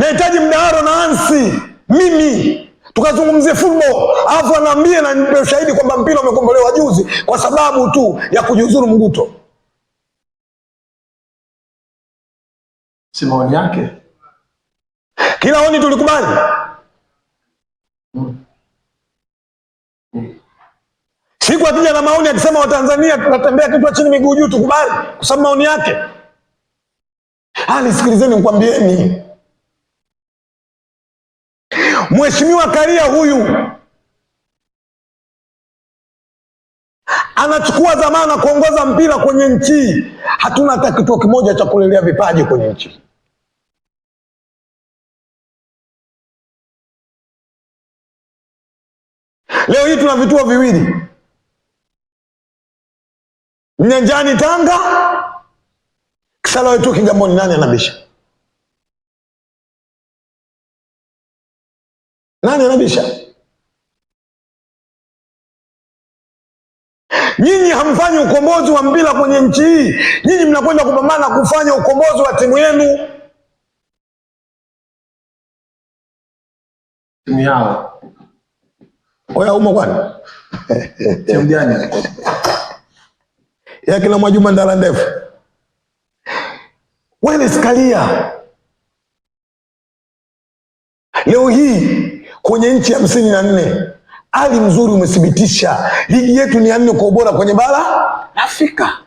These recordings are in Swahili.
Nahitaji mdahalo na Ansi mimi tukazungumzie football, alafu anaambia na nipe ushahidi kwamba mpira umekombolewa juzi kwa sababu tu ya kujiuzuru Mguto. Si maoni yake. Kila oni tulikubali. Siku akija na maoni akisema Watanzania tunatembea kichwa chini miguu juu, tukubali kwa sababu maoni yake. Nisikilizeni nikwambieni. Mheshimiwa Karia huyu anachukua dhamana kuongoza mpira kwenye nchi. Hatuna hata kituo kimoja cha kulelea vipaji kwenye nchi. Leo hii tuna vituo viwili, Nyanjani Tanga, Kisarawe tu Kigamboni. Nani anabisha? Nani anabisha? Nyinyi hamfanyi ukombozi wa mpira kwenye nchi hii. Nyinyi mnakwenda kupambana kufanya ukombozi wa timu yenu. Timu yao. Oya umo kwani? Timu gani? Ya kina Mwajuma Ndala ndefu. Wallace Karia leo hii kwenye nchi 54 hali mzuri umethibitisha ligi yetu ni ya 4 kwa ubora kwenye bara la Afrika.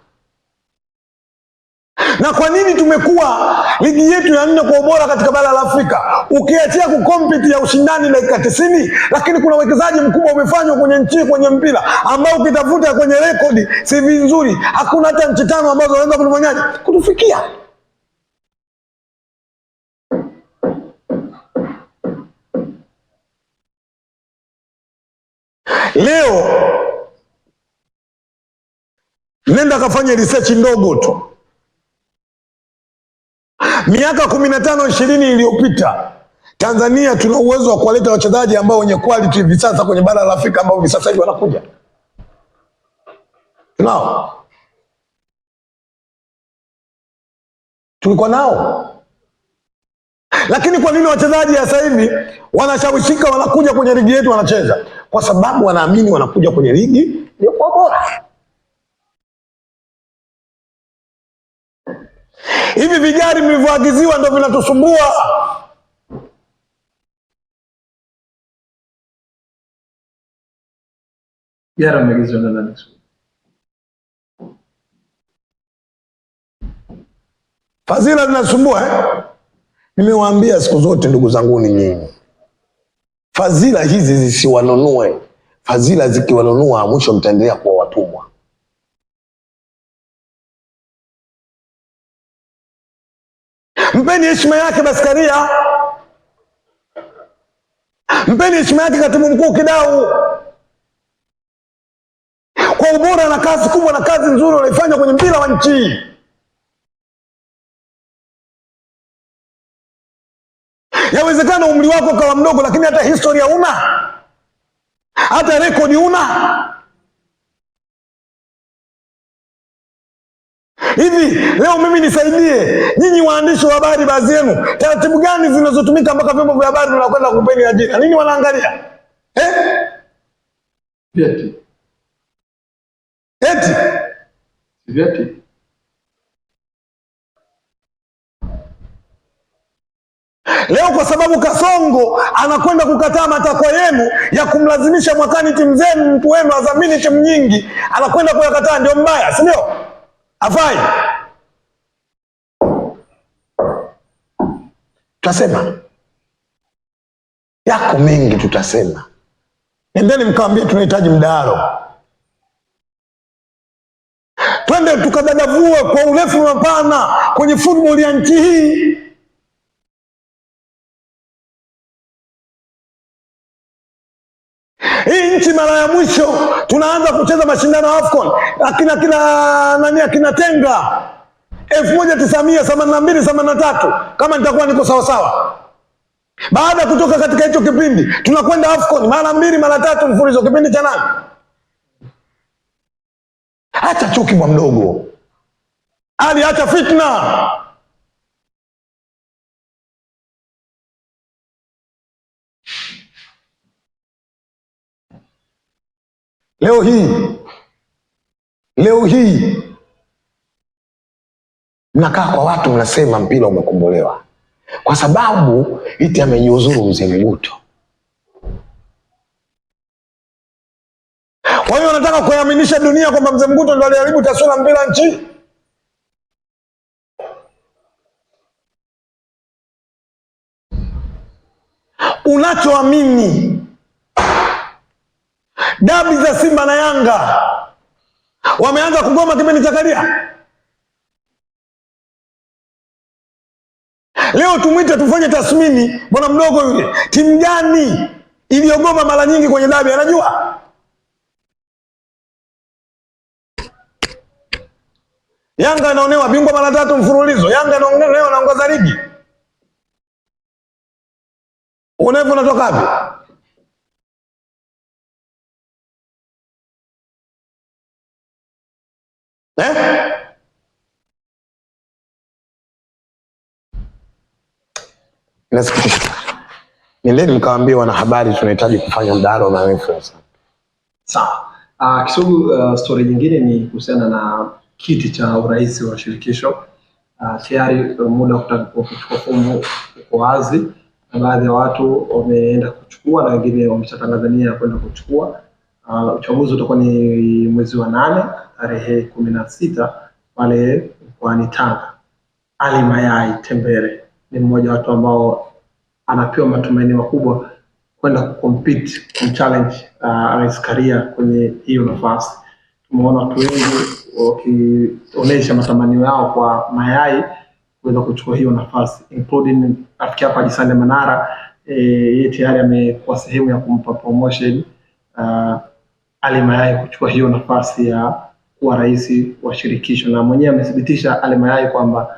Na kwa nini tumekuwa ligi yetu ya 4 kwa ubora katika bara la Afrika? Ukiachia kukompiti ya ushindani dakika 90, lakini kuna uwekezaji mkubwa umefanywa kwenye nchi, kwenye mpira ambao ukitafuta kwenye rekodi CV nzuri hakuna hata nchi 5 ambazo wanaweza kutufanyaje kutufikia. Leo nenda kafanya research ndogo tu. Miaka 15-20 iliyopita Tanzania tuna uwezo wa kuwaleta wachezaji ambao wenye quality hivi sasa kwenye bara la Afrika ambao hivi sasa hivi wanakuja. Tunao. Tulikuwa nao. Lakini kwa nini wachezaji sasa hivi wanashawishika wanakuja kwenye ligi yetu wanacheza? Kwa sababu wanaamini wanakuja kwenye ligi iliyokuwa bora. Hivi vigari mlivyoagiziwa ndio vinatusumbua. Gari mmeagizwa na nani? Fadhila zinasumbua Nimewaambia siku zote ndugu zangu ni nyinyi. Fadhila hizi zisiwanunue. Fadhila zikiwanunua mwisho mtaendelea kuwa watumwa. Mpeni heshima yake basi Karia. Mpeni heshima yake katibu mkuu Kidau. Kwa ubora na kazi kubwa na kazi nzuri wanaifanya kwenye mpira wa nchi. Yawezekana umri wako kawa mdogo, lakini hata historia una, hata rekodi una. Hivi leo mimi nisaidie nyinyi waandishi wa habari, baadhi yenu taratibu gani zinazotumika mpaka vyombo vya habari vinakwenda kupeni ajira? Nini wanaangalia? Vyeti. Eti vyeti. Leo kwa sababu Kasongo anakwenda kukataa matakwa yenu ya kumlazimisha mwakani timu zenu mtu wenu adhamini timu nyingi, anakwenda kuyakataa, ndio mbaya, si ndio? Afai. Tutasema yako mengi, tutasema. Endeni mkaambie tunahitaji mdahalo, twende tukadadavue kwa urefu na mapana kwenye football ya nchi hii. Hii nchi mara ya mwisho tunaanza kucheza mashindano ya AFCON akina Tenga 1982-83 kama nitakuwa niko sawa sawa. Baada ya kutoka katika hicho kipindi tunakwenda AFCON mara 2 mara 3 mfululizo. Kipindi cha nani? Acha chuki bwa mdogo. Acha fitna. Leo hii mnakaa kwa watu mnasema mpira umekombolewa kwa sababu eti amejiuzuru Mzee Mguto. Kwa hiyo wanataka kuiaminisha dunia kwamba Mzee Mguto ndio aliharibu taswira mpira nchi. Unachoamini dabi za Simba na Yanga wameanza kugoma kipindi cha Karia. Leo tumwite tufanye tathmini bwana mdogo yule, timu gani iliyogoma mara nyingi kwenye dabi anajua? Yanga inaonewa bingwa mara 3 mfululizo. Yanga inaonewa naongoza ligi. Unevu unatoka wapi? Nasikitisha. Nileni nikawaambia wanahabari tunahitaji kufanya mdahalo na influencer. Sawa. Kisugu, story nyingine ni kuhusiana na kiti cha urais wa shirikisho. Tayari muda wa kuchukua fomu uko wazi na baadhi ya watu wameenda kuchukua na wengine wameshatangaza nia ya kwenda kuchukua. Uchaguzi utakuwa ni mwezi wa 8 tarehe 16 pale mkoani Tanga. Ali Mayai Tembere ni mmoja wa watu ambao anapewa matumaini makubwa kwenda kucompete kumchallenge Rais Karia kwenye hiyo nafasi. Tumeona watu wengi wakionyesha matamanio yao kwa Mayai kuweza kuchukua hiyo nafasi, including rafiki hapa Jisande Manara. Yeye tayari amekuwa sehemu ya kumpa promotion Ali Mayai kuchukua hiyo nafasi ya kuwa rais wa shirikisho, na mwenyewe amethibitisha Ali Mayai kwamba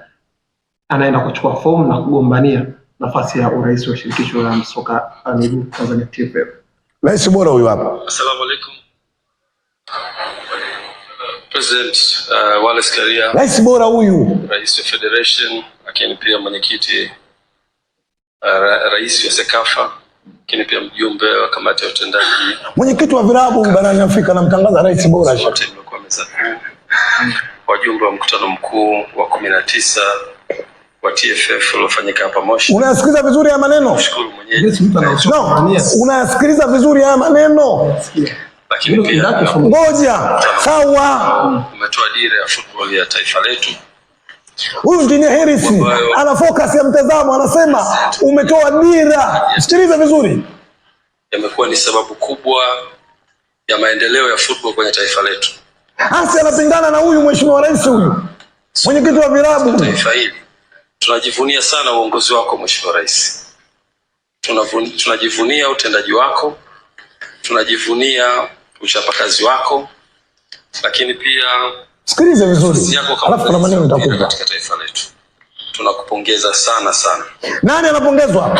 anaenda kuchukua fomu na kugombania nafasi ya urais wa shirikisho la soka la miguu Tanzania TFF. Rais bora huyu hapa. Assalamu alaikum. President Wallace Karia. Rais bora huyu. Rais wa Federation, lakini pia mwenyekiti rais wa Sekafa, lakini pia mjumbe wa kamati ya utendaji. Mwenyekiti wa vilabu barani Afrika namtangaza rais bora. Wote mmekuwa meza kuu. Wajumbe wa mkutano mkuu wa 19 wa TFF uliofanyika hapa Moshi. Unasikiliza vizuri haya maneno? Shukuru mwenyeji. No, unasikiliza vizuri haya maneno? Lakini pia ngoja, sawa. Umetoa dira ya football ya taifa letu. Huyu Engineer Harris ana focus ya mtazamo, anasema umetoa dira. Sikiliza vizuri. Yamekuwa ni sababu kubwa ya maendeleo ya football kwenye taifa letu. Hasa anapingana na huyu mheshimiwa rais huyu. Mwenyekiti wa vilabu taifa hili. Tunajivunia sana uongozi wako mheshimiwa rais. Tunajivunia utendaji wako. Tunajivunia uchapakazi wako. Lakini pia sikiliza vizuri. Alafu kuna maneno nitakupa katika taifa letu. Tunakupongeza sana sana. Nani anapongezwa?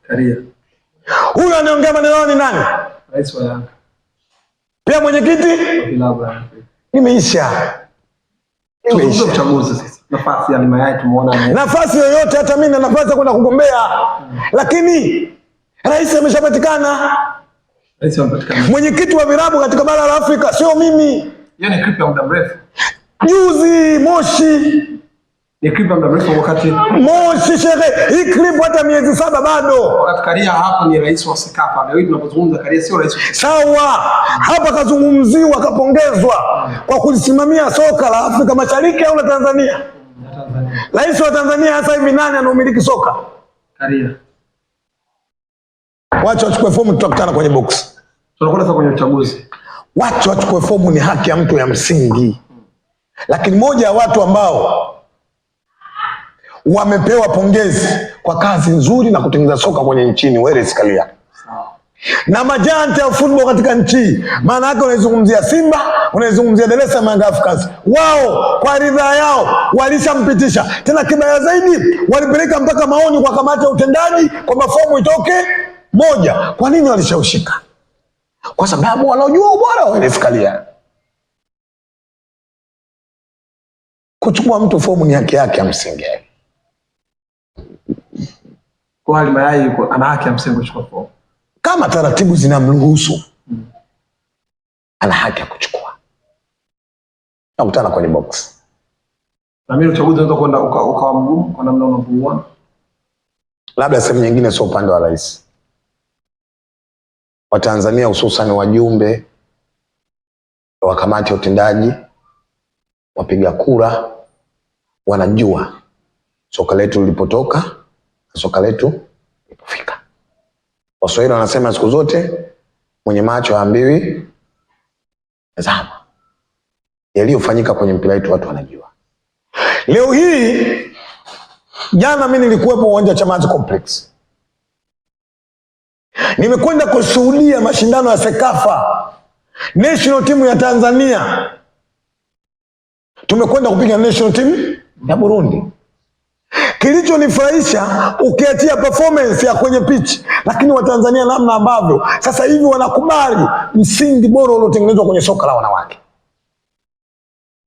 Karia. Huyu anaongea maneno ni nani? Rais wa Yanga. Pia mwenyekiti? Nimeisha. Uchaguzi sasa. Nafasi ya Mayai tumeona nafasi yoyote, hata mimi na nafasi ya kwenda kugombea. Lakini rais ameshapatikana. Rais amepatikana. Mwenyekiti wa vilabu katika bara la Afrika sio mimi. Hiyo ni clip ya muda mrefu. Juzi Moshi. Ni clip ya muda mrefu wakati Moshi shehe. Hii clip hata miezi 7 bado. Wakati Karia hapo ni rais wa Sekafa. Leo tunapozungumza Karia sio rais wa Sekafa. Sawa. Hapa kazungumziwa, kapongezwa kwa kulisimamia soka la Afrika Mashariki au la Tanzania. Rais wa Tanzania sasa hivi nani anaumiliki soka? Karia. Wacha wachukue fomu, tutakutana kwenye box. Tunakwenda sasa kwenye uchaguzi. Wacha wachukue fomu, ni haki ya mtu ya msingi. Lakini moja ya watu ambao wamepewa pongezi kwa kazi nzuri na kutengeneza soka kwenye nchini Wallace Karia. Na majanti ya football katika nchi. Maana yake unaizungumzia Simba, unaizungumzia Dar es Salaam Young Africans. Wao kwa ridhaa yao walishampitisha. Tena kibaya zaidi walipeleka mpaka maoni kwa kamati ya utendaji kwamba fomu itoke moja. Kwa nini walishaushika? Kwa sababu wanaojua ubora wa Wallace Karia. Kuchukua mtu fomu ni haki yake ya msingi. Kwa Ali Mayai ana haki ya msingi kuchukua fomu. Kama taratibu zinamruhusu. ana haki ya kuchukua. Nakutana kwenye box. Na mimi uchaguzi unaweza kwenda ukawa mgumu kwa namna unavyoona. Labda sehemu nyingine, sio upande wa rais. Watanzania hususan wajumbe wa kamati ya utendaji, wapiga kura, wanajua soka letu lilipotoka na soka letu lilipofika. Waswahili wanasema siku zote mwenye macho haambiwi tazama. Yaliyofanyika kwenye mpira wetu watu wanajua. Leo hii, jana mimi nilikuwepo uwanja wa Chamazi Complex. Nimekwenda kushuhudia mashindano ya Sekafa national team ya Tanzania. Tumekwenda kupiga national team ya Burundi. Kilichonifurahisha, ukiachia performance ya kwenye pitch, lakini Watanzania namna ambavyo sasa hivi wanakubali msingi bora uliotengenezwa kwenye soka la wanawake.